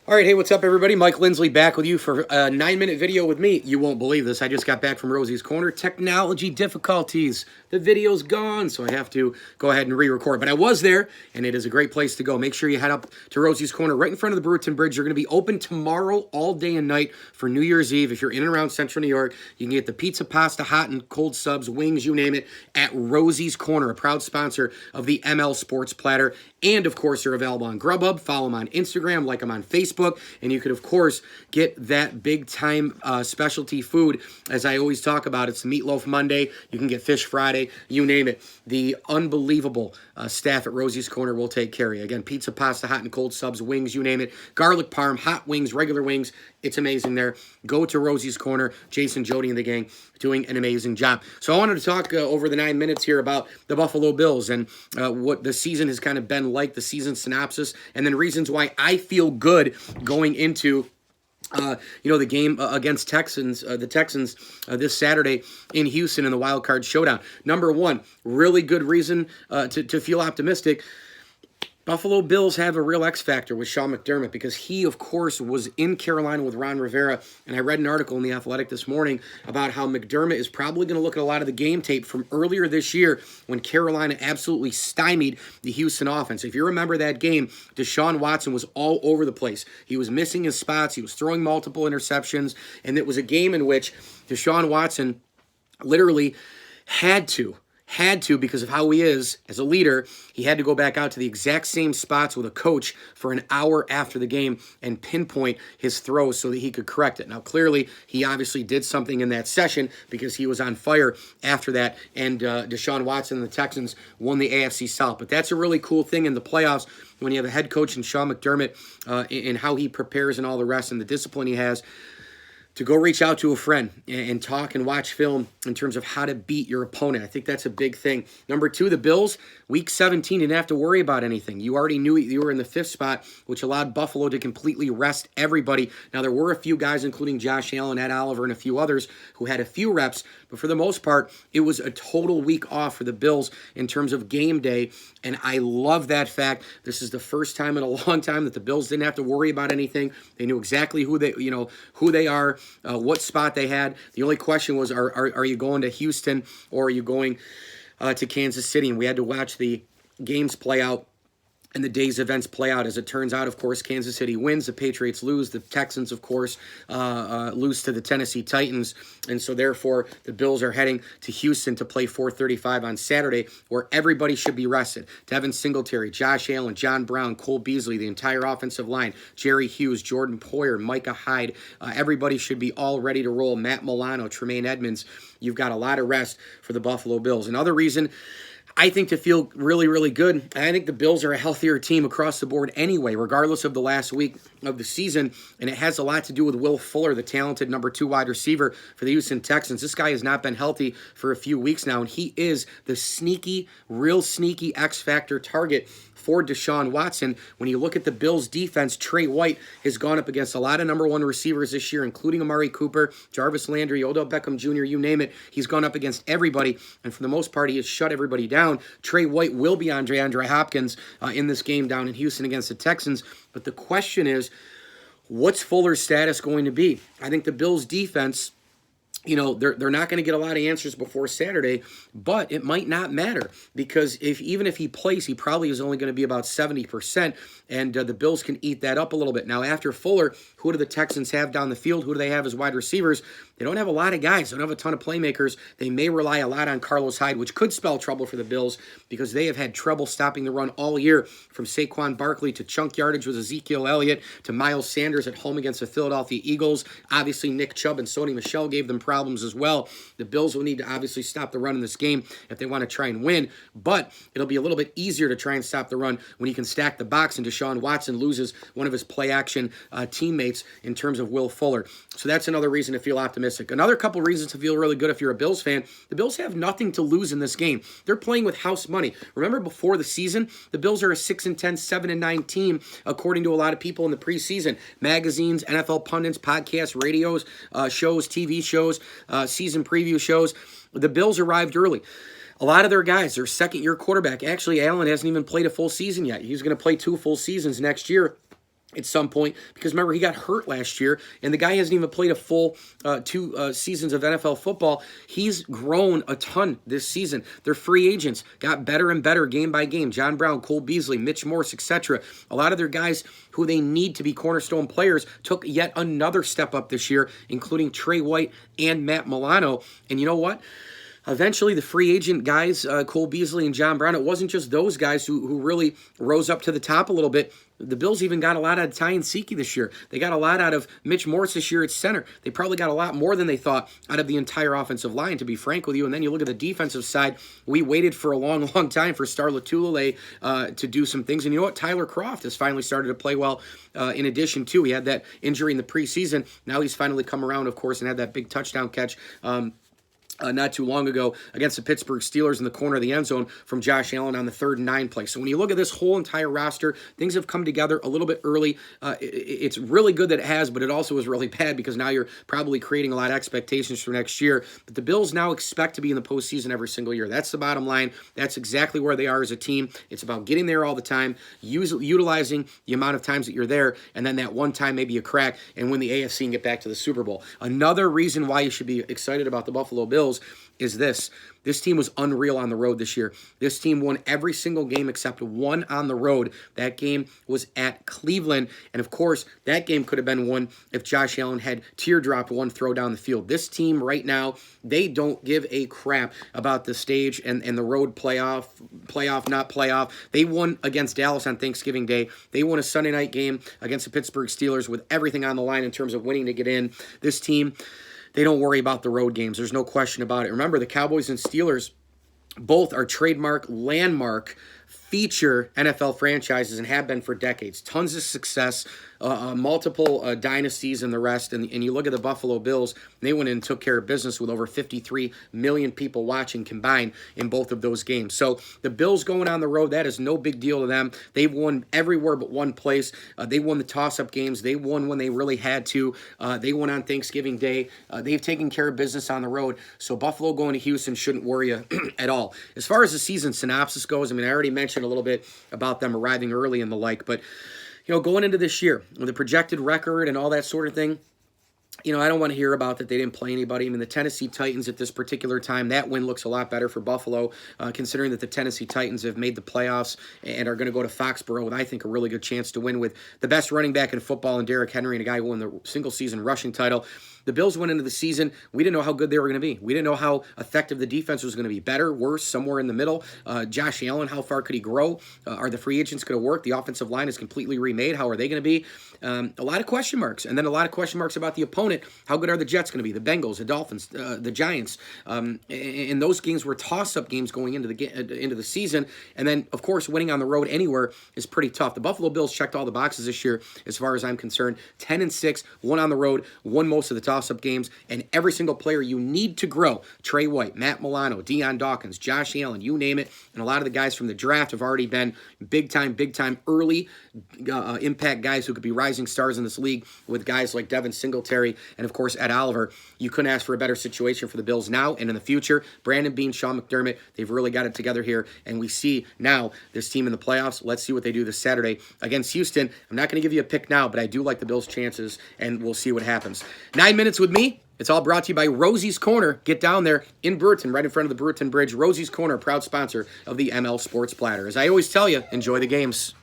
All right, hey, what's up, everybody? Mike Lindsley back with you for a 9-minute video with me. You won't believe this. I just got back from Rosie's Corner. Technology difficulties. The video's gone, so I have to go ahead and re-record. But I was there, and it is a great place to go. Make sure you head up to Rosie's Corner right in front of the Brewerton Bridge. They're going to be open tomorrow all day and night for New Year's Eve. If you're in and around Central New York, you can get the pizza, pasta, hot and cold subs, wings, you name it, at Rosie's Corner, a proud sponsor of the ML Sports Platter. And, of course, they're available on Grubhub. Follow them on Instagram, like them on Facebook, and you could, of course, get that big-time specialty food. As I always talk about, it's Meatloaf Monday. You can get Fish Friday. You name it. The unbelievable staff at Rosie's Corner will take care of you. Again, pizza, pasta, hot and cold subs, wings, you name it. Garlic parm, hot wings, regular wings. It's amazing there. Go to Rosie's Corner. Jason, Jody, and the gang doing an amazing job. So I wanted to talk over the 9 minutes here about the Buffalo Bills and what the season has kind of been like, the season synopsis, and then reasons why I feel good going into the game against the Texans this Saturday in Houston in the Wild Card Showdown. Number one, really good reason to feel optimistic. Buffalo Bills have a real X factor with Sean McDermott because he, of course, was in Carolina with Ron Rivera. And I read an article in The Athletic this morning about how McDermott is probably going to look at a lot of the game tape from earlier this year when Carolina absolutely stymied the Houston offense. If you remember that game, Deshaun Watson was all over the place. He was missing his spots. He was throwing multiple interceptions. And it was a game in which Deshaun Watson literally had to, because of how he is as a leader, he had to go back out to the exact same spots with a coach for an hour after the game and pinpoint his throws so that he could correct it. Now, clearly, he obviously did something in that session because he was on fire after that, and Deshaun Watson and the Texans won the AFC South. But that's a really cool thing in the playoffs when you have a head coach in Sean McDermott and how he prepares and all the rest and the discipline he has to go reach out to a friend and talk and watch film in terms of how to beat your opponent. I think that's a big thing. Number two, the Bills, Week 17, didn't have to worry about anything. You already knew you were in the fifth spot, which allowed Buffalo to completely rest everybody. Now, there were a few guys, including Josh Allen, Ed Oliver, and a few others who had a few reps, but for the most part, it was a total week off for the Bills in terms of game day, and I love that fact. This is the first time in a long time that the Bills didn't have to worry about anything. They knew exactly who they are, what spot they had. The only question was, are you going to Houston or are you going to Kansas City? And we had to watch the games play out and the day's events play out. As it turns out, of course, Kansas City wins. The Patriots lose. The Texans, of course, lose to the Tennessee Titans. And so, therefore, the Bills are heading to Houston to play 4:35 on Saturday, where everybody should be rested. Devin Singletary, Josh Allen, John Brown, Cole Beasley, the entire offensive line, Jerry Hughes, Jordan Poyer, Micah Hyde. Everybody should be all ready to roll. Matt Milano, Tremaine Edmonds. You've got a lot of rest for the Buffalo Bills. Another reason I think to feel really, really good, I think the Bills are a healthier team across the board anyway, regardless of the last week of the season, and it has a lot to do with Will Fuller, the talented number 2 wide receiver for the Houston Texans. This guy has not been healthy for a few weeks now, and he is the real sneaky X-Factor target for Deshaun Watson. When you look at the Bills' defense, Trey White has gone up against a lot of number 1 receivers this year, including Amari Cooper, Jarvis Landry, Odell Beckham Jr., you name it. He's gone up against everybody, and for the most part, he has shut everybody down. Trey White will be on DeAndre Hopkins in this game down in Houston against the Texans, but the question is, what's Fuller's status going to be? I think the Bills' defense, they're not going to get a lot of answers before Saturday, but it might not matter because even if he plays, he probably is only going to be about 70%, and the Bills can eat that up a little bit. Now, after Fuller, who do the Texans have down the field? Who do they have as wide receivers? They don't have a lot of guys. They don't have a ton of playmakers. They may rely a lot on Carlos Hyde, which could spell trouble for the Bills because they have had trouble stopping the run all year, from Saquon Barkley to chunk yardage with Ezekiel Elliott to Miles Sanders at home against the Philadelphia Eagles. Obviously, Nick Chubb and Sony Michel gave them problems as well. The Bills will need to obviously stop the run in this game if they want to try and win, but it'll be a little bit easier to try and stop the run when you can stack the box and Deshaun Watson loses one of his play-action teammates in terms of Will Fuller. So that's another reason to feel optimistic. Another couple reasons to feel really good if you're a Bills fan. The Bills have nothing to lose in this game. They're playing with house money. Remember, before the season, the Bills are a 6-10, 7-9 team, according to a lot of people in the preseason. Magazines, NFL pundits, podcasts, radios, shows, TV shows, season preview shows. The Bills arrived early. A lot of their guys, their second-year quarterback, actually, Allen hasn't even played a full season yet. He's going to play 2 full seasons next year. at some point, because remember, he got hurt last year, and the guy hasn't even played a full 2 seasons of NFL football. He's grown a ton this season. Their free agents got better and better game by game. John Brown, Cole Beasley, Mitch Morse, etc. A lot of their guys who they need to be cornerstone players took yet another step up this year, including Trey White and Matt Milano. And you know what? Eventually, the free agent guys, Cole Beasley and John Brown, it wasn't just those guys who really rose up to the top a little bit. The Bills even got a lot out of Ty and Siki this year. They got a lot out of Mitch Morse this year at center. They probably got a lot more than they thought out of the entire offensive line, to be frank with you. And then you look at the defensive side. We waited for a long, long time for Star Lotulelei to do some things. And you know what? Tyler Kroft has finally started to play well in addition, too. He had that injury in the preseason. Now he's finally come around, of course, and had that big touchdown catch not too long ago against the Pittsburgh Steelers in the corner of the end zone from Josh Allen on the 3rd and 9 play. So when you look at this whole entire roster, things have come together a little bit early. It's really good that it has, but it also is really bad because now you're probably creating a lot of expectations for next year. But the Bills now expect to be in the postseason every single year. That's the bottom line. That's exactly where they are as a team. It's about getting there all the time, utilizing the amount of times that you're there, and then that one time maybe you crack and win the AFC and get back to the Super Bowl. Another reason why you should be excited about the Buffalo Bills is this. This team was unreal on the road this year. This team won every single game except one on the road. That game was at Cleveland. And, of course, that game could have been won if Josh Allen had teardropped one throw down the field. This team right now, they don't give a crap about the stage and the road playoff, not playoff. They won against Dallas on Thanksgiving Day. They won a Sunday night game against the Pittsburgh Steelers with everything on the line in terms of winning to get in. This team, they don't worry about the road games. There's no question about it. Remember, the Cowboys and Steelers both are trademark, landmark, feature NFL franchises and have been for decades. Tons of success, multiple dynasties and the rest. And you look at the Buffalo Bills, they went in and took care of business with over 53 million people watching combined in both of those games. So the Bills going on the road, that is no big deal to them. They've won everywhere but one place. They won the toss-up games. They won when they really had to. They won on Thanksgiving Day. They've taken care of business on the road. So Buffalo going to Houston shouldn't worry you at all. As far as the season synopsis goes, I mean, I already mentioned a little bit about them arriving early and the like, but going into this year with the projected record and all that sort of thing, I don't want to hear about that they didn't play anybody. I mean, the Tennessee Titans at this particular time, that win looks a lot better for Buffalo, considering that the Tennessee Titans have made the playoffs and are going to go to Foxborough with, I think, a really good chance to win with the best running back in football in Derrick Henry and a guy who won the single-season rushing title. The Bills went into the season. We didn't know how good they were going to be. We didn't know how effective the defense was going to be. Better, worse, somewhere in the middle. Josh Allen, how far could he grow? Are the free agents going to work? The offensive line is completely remade. How are they going to be? A lot of question marks. And then a lot of question marks about the opponent. How good are the Jets going to be? The Bengals, the Dolphins, the Giants. And those games were toss-up games going into the season. And then, of course, winning on the road anywhere is pretty tough. The Buffalo Bills checked all the boxes this year as far as I'm concerned. 10-6, won on the road, won most of the toss-up games, and every single player you need to grow, Trey White, Matt Milano, Deion Dawkins, Josh Allen, you name it, and a lot of the guys from the draft have already been big-time, early impact guys who could be rising stars in this league with guys like Devin Singletary and, of course, Ed Oliver. You couldn't ask for a better situation for the Bills now and in the future. Brandon Beane, Sean McDermott, they've really got it together here, and we see now this team in the playoffs. Let's see what they do this Saturday against Houston. I'm not going to give you a pick now, but I do like the Bills' chances, and we'll see what happens. 9 minutes with me. It's all brought to you by Rosie's Corner. Get down there in Brewerton, right in front of the Brewerton Bridge. Rosie's Corner, proud sponsor of the ML Sports Platter. As I always tell you, enjoy the games.